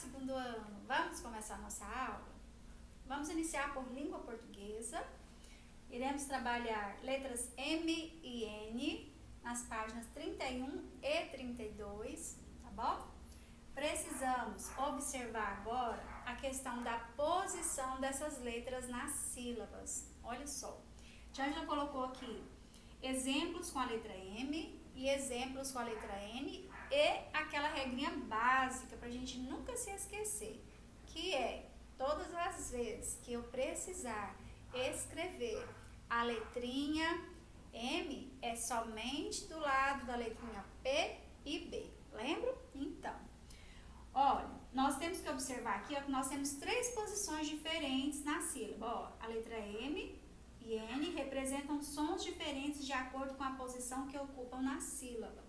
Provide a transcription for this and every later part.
segundo ano. Vamos começar a nossa aula? Vamos iniciar por língua portuguesa. Iremos trabalhar letras M e N nas páginas 31 e 32, tá bom? Precisamos observar agora a questão da posição dessas letras nas sílabas. Olha só, Jângela colocou aqui exemplos com a letra M e exemplos com a letra N e aquela regrinha básica para a gente nunca se esquecer, que é todas as vezes que eu precisar escrever a letrinha M, é somente do lado da letrinha P e B. Lembra? Então, olha, nós temos que observar aqui ó, que nós temos três posições diferentes na sílaba. Ó, a letra M e N representam sons diferentes de acordo com a posição que ocupam na sílaba.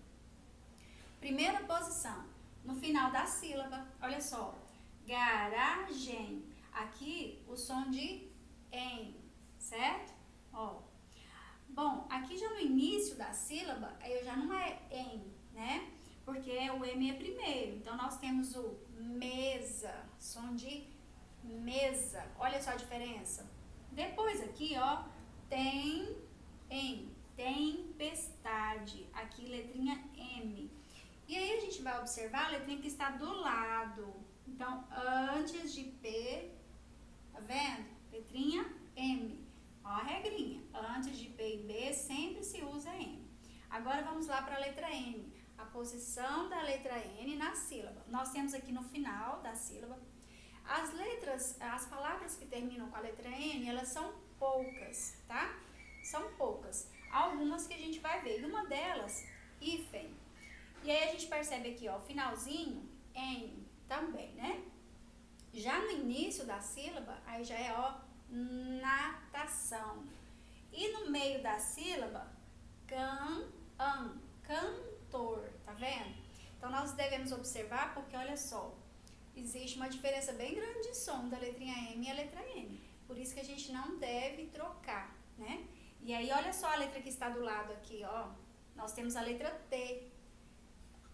Primeira posição, no final da sílaba, olha só, garagem. Aqui o som de em, certo? Ó. Bom, aqui já no início da sílaba, aí já não é em, né? Porque o M é primeiro. Então nós temos o mesa, som de mesa. Olha só a diferença. Depois aqui, ó, tem em, tempestade. Aqui letrinha M. E aí a gente vai observar a letrinha que está do lado. Então, antes de P, tá vendo? Letrinha M. Ó a regrinha. Antes de P e B sempre se usa M. Agora vamos lá para a letra N. A posição da letra N na sílaba. Nós temos aqui no final da sílaba. As letras, as palavras que terminam com a letra N, elas são poucas, tá? São poucas. Algumas que a gente vai ver. E uma delas, hífen. E aí a gente percebe aqui, ó, finalzinho, em também, né? Já no início da sílaba, aí já é, ó, natação. E no meio da sílaba, cantor, tá vendo? Então nós devemos observar porque, olha só, existe uma diferença bem grande de som da letrinha M e a letra N. Por isso que a gente não deve trocar, né? E aí, olha só a letra que está do lado aqui, ó. Nós temos a letra T,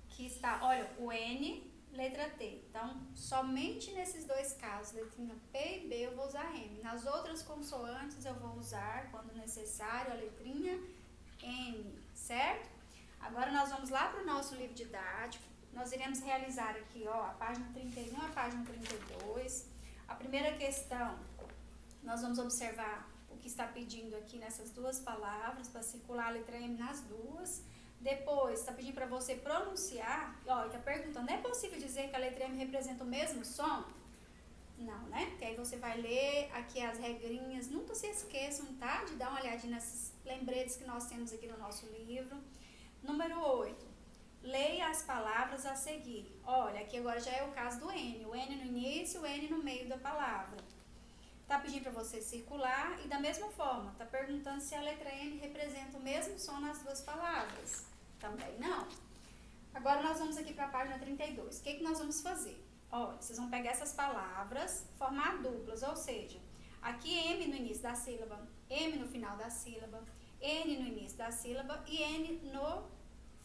que está, olha, o N, letra T. Então, somente nesses dois casos, letrinha P e B, eu vou usar M. Nas outras consoantes, eu vou usar, quando necessário, a letrinha N, certo? Agora, nós vamos lá para o nosso livro didático. Nós iremos realizar aqui, ó, a página 31 e a página 32. A primeira questão, nós vamos observar o que está pedindo aqui nessas duas palavras, para circular a letra M nas duas. Depois, está pedindo para você pronunciar, ó, está perguntando, é possível dizer que a letra M representa o mesmo som? Não, né? Porque aí você vai ler aqui as regrinhas, nunca se esqueçam, tá? De dar uma olhadinha nesses lembretes que nós temos aqui no nosso livro. Número 8, leia as palavras a seguir. Olha, aqui agora já é o caso do N, o N no início, o N no meio da palavra. Está pedindo para você circular e da mesma forma, está perguntando se a letra N representa o mesmo som nas duas palavras. Também não. Agora nós vamos aqui para a página 32. O que nós vamos fazer? Olha, vocês vão pegar essas palavras, formar duplas, ou seja, aqui M no início da sílaba, M no final da sílaba, N no início da sílaba e N no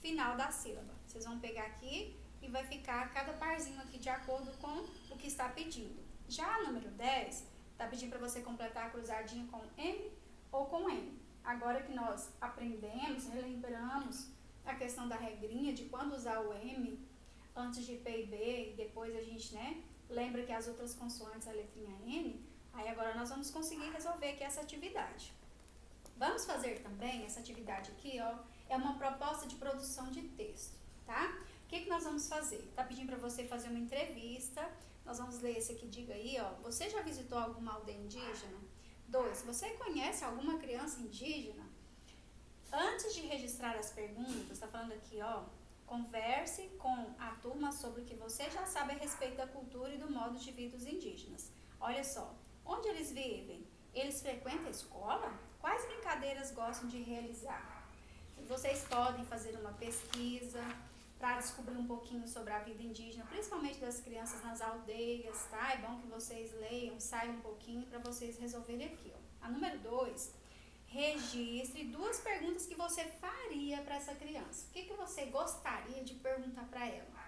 final da sílaba. Vocês vão pegar aqui e vai ficar cada parzinho aqui de acordo com o que está pedindo. Já a número 10, está pedindo para você completar a cruzadinha com M ou com N. Agora que nós aprendemos, relembramos a questão da regrinha de quando usar o M antes de P e B, e depois a gente, né, lembra que as outras consoantes, a letrinha N, aí agora nós vamos conseguir resolver aqui essa atividade. Vamos fazer também essa atividade aqui, ó, é uma proposta de produção de texto, tá? O que nós vamos fazer? Está pedindo para você fazer uma entrevista. Nós vamos ler esse aqui, diga aí, ó. Você já visitou alguma aldeia indígena? 2. Você conhece alguma criança indígena? Antes de registrar as perguntas, está falando aqui, ó. Converse com a turma sobre o que você já sabe a respeito da cultura e do modo de vida dos indígenas. Olha só, onde eles vivem? Eles frequentam a escola? Quais brincadeiras gostam de realizar? Vocês podem fazer uma pesquisa para descobrir um pouquinho sobre a vida indígena, principalmente das crianças nas aldeias, tá? É bom que vocês leiam, saiam um pouquinho para vocês resolverem aqui, ó. A número 2, registre 2 perguntas que você faria para essa criança. O que você gostaria de perguntar para ela?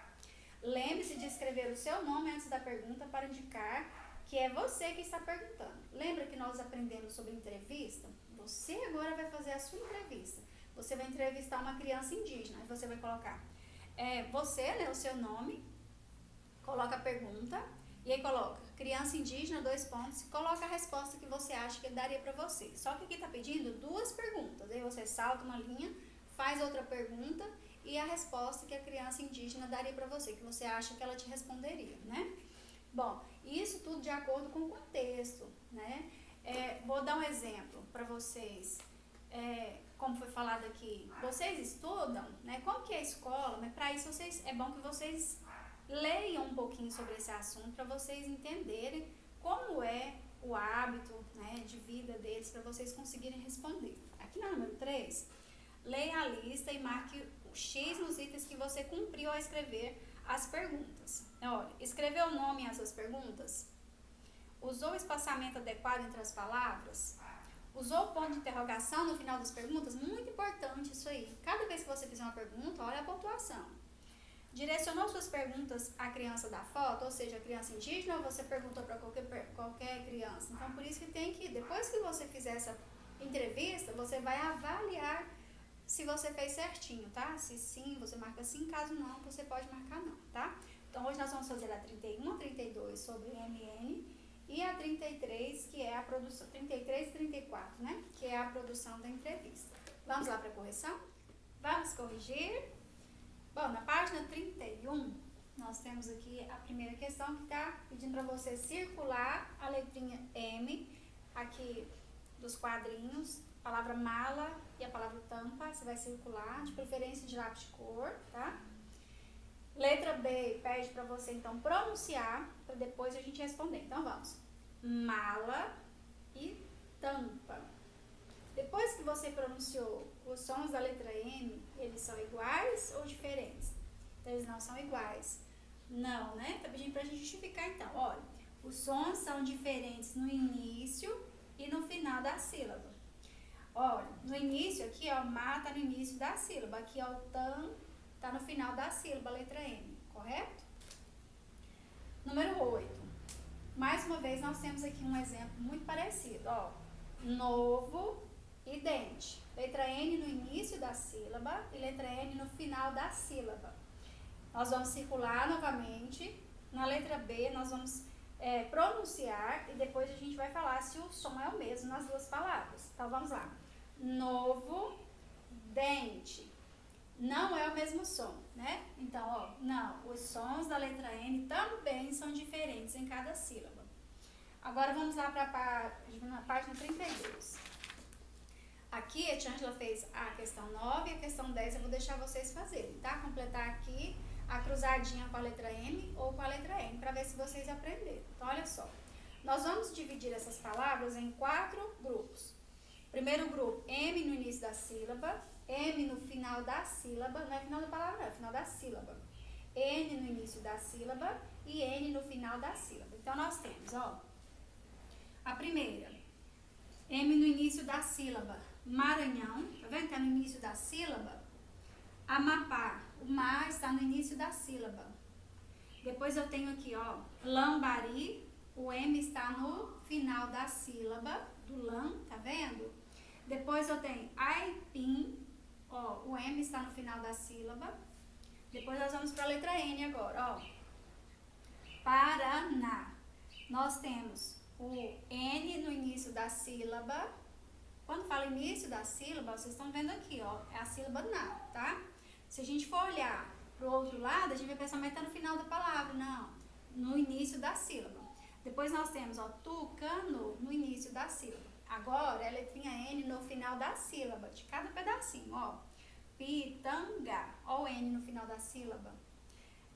Lembre-se de escrever o seu nome antes da pergunta para indicar que é você que está perguntando. Lembra que nós aprendemos sobre entrevista? Você agora vai fazer a sua entrevista. Você vai entrevistar uma criança indígena. Aí você vai colocar você, né, o seu nome, coloca a pergunta, e aí coloca criança indígena, 2 pontos, e coloca a resposta que você acha que ele daria para você. Só que aqui está pedindo 2 perguntas. Aí você salta uma linha, faz outra pergunta e a resposta que a criança indígena daria para você, que você acha que ela te responderia, né? Bom, isso tudo de acordo com o contexto, né? Vou dar um exemplo para vocês, como foi falado aqui. Vocês estudam, né? Como que é a escola, mas para isso é bom que vocês leiam um pouquinho sobre esse assunto para vocês entenderem como é o hábito, né, de vida deles, para vocês conseguirem responder. Aqui no número 3, leia a lista e marque o X nos itens que você cumpriu ao escrever as perguntas. Olha, escreveu o nome essas perguntas? Usou o espaçamento adequado entre as palavras? Usou o ponto de interrogação no final das perguntas? Muito importante isso aí. Cada vez que você fizer uma pergunta, olha a pontuação. Direcionou suas perguntas à criança da foto, ou seja, a criança indígena, ou você perguntou para qualquer criança? Então, por isso que tem que, depois que você fizer essa entrevista, você vai avaliar se você fez certinho, tá? Se sim, você marca sim, caso não, você pode marcar não, tá? Então, hoje nós vamos fazer a 31, a 32 sobre MN e a 33, que é a produção, 33 e 34, né? Que é a produção da entrevista. Vamos lá para a correção? Vamos corrigir. Bom, na página 31, nós temos aqui a primeira questão que está pedindo para você circular a letrinha M aqui dos quadrinhos, a palavra mala e a palavra tampa, você vai circular, de preferência de lápis de cor, tá? Letra B pede para você, então, pronunciar, para depois a gente responder. Então, vamos. Mala e tampa. Depois que você pronunciou os sons da letra M, eles são iguais ou diferentes? Então, eles não são iguais. Não, né? Tá pedindo pra gente justificar, então. Olha, os sons são diferentes no início e no final da sílaba. Olha, no início aqui, ó, ma tá no início da sílaba. Aqui, ó, o tam tá no final da sílaba, a letra M, correto? Número 8. Mais uma vez, nós temos aqui um exemplo muito parecido, ó. Novo e dente. Letra N no início da sílaba e letra N no final da sílaba. Nós vamos circular novamente. Na letra B, nós vamos pronunciar e depois a gente vai falar se o som é o mesmo nas 2 palavras. Então, vamos lá. Novo, dente. Não é o mesmo som, né? Então, ó, não. Os sons da letra N também são diferentes em cada sílaba. Agora, vamos lá para a página 32. Aqui a tia Ângela fez a questão 9 e a questão 10 eu vou deixar vocês fazerem, tá? Completar aqui a cruzadinha com a letra M ou com a letra N, para ver se vocês aprenderam. Então, olha só. Nós vamos dividir essas palavras em 4 grupos. Primeiro grupo, M no início da sílaba, M no final da sílaba, não é final da palavra, não, é final da sílaba. N no início da sílaba e N no final da sílaba. Então, nós temos, ó, a primeira, M no início da sílaba. Maranhão, tá vendo que tá no início da sílaba? Amapá, o mar está no início da sílaba. Depois eu tenho aqui, ó, Lambari, o M está no final da sílaba, do lam, tá vendo? Depois eu tenho Aipim, ó, o M está no final da sílaba. Depois nós vamos para a letra N agora, ó. Paraná. Nós temos o N no início da sílaba. Quando fala início da sílaba, vocês estão vendo aqui, ó, é a sílaba na, tá? Se a gente for olhar pro outro lado, a gente vai pensar, mas tá no final da palavra. Não, no início da sílaba. Depois nós temos, ó, tucano no início da sílaba. Agora é a letrinha N no final da sílaba, de cada pedacinho, ó. Pitanga, ó o N no final da sílaba.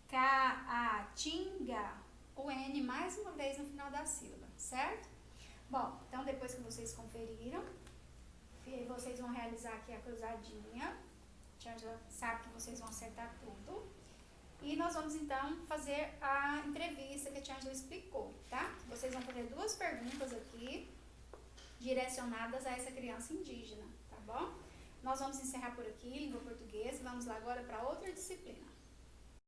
Caatinga, o N mais uma vez no final da sílaba, certo? Bom, então depois que vocês conferiram, vocês vão realizar aqui a cruzadinha. A tia já sabe que vocês vão acertar tudo. E nós vamos então fazer a entrevista que a tia Ângela explicou, tá? Vocês vão fazer 2 perguntas aqui, direcionadas a essa criança indígena, tá bom? Nós vamos encerrar por aqui, língua portuguesa, vamos lá agora para outra disciplina.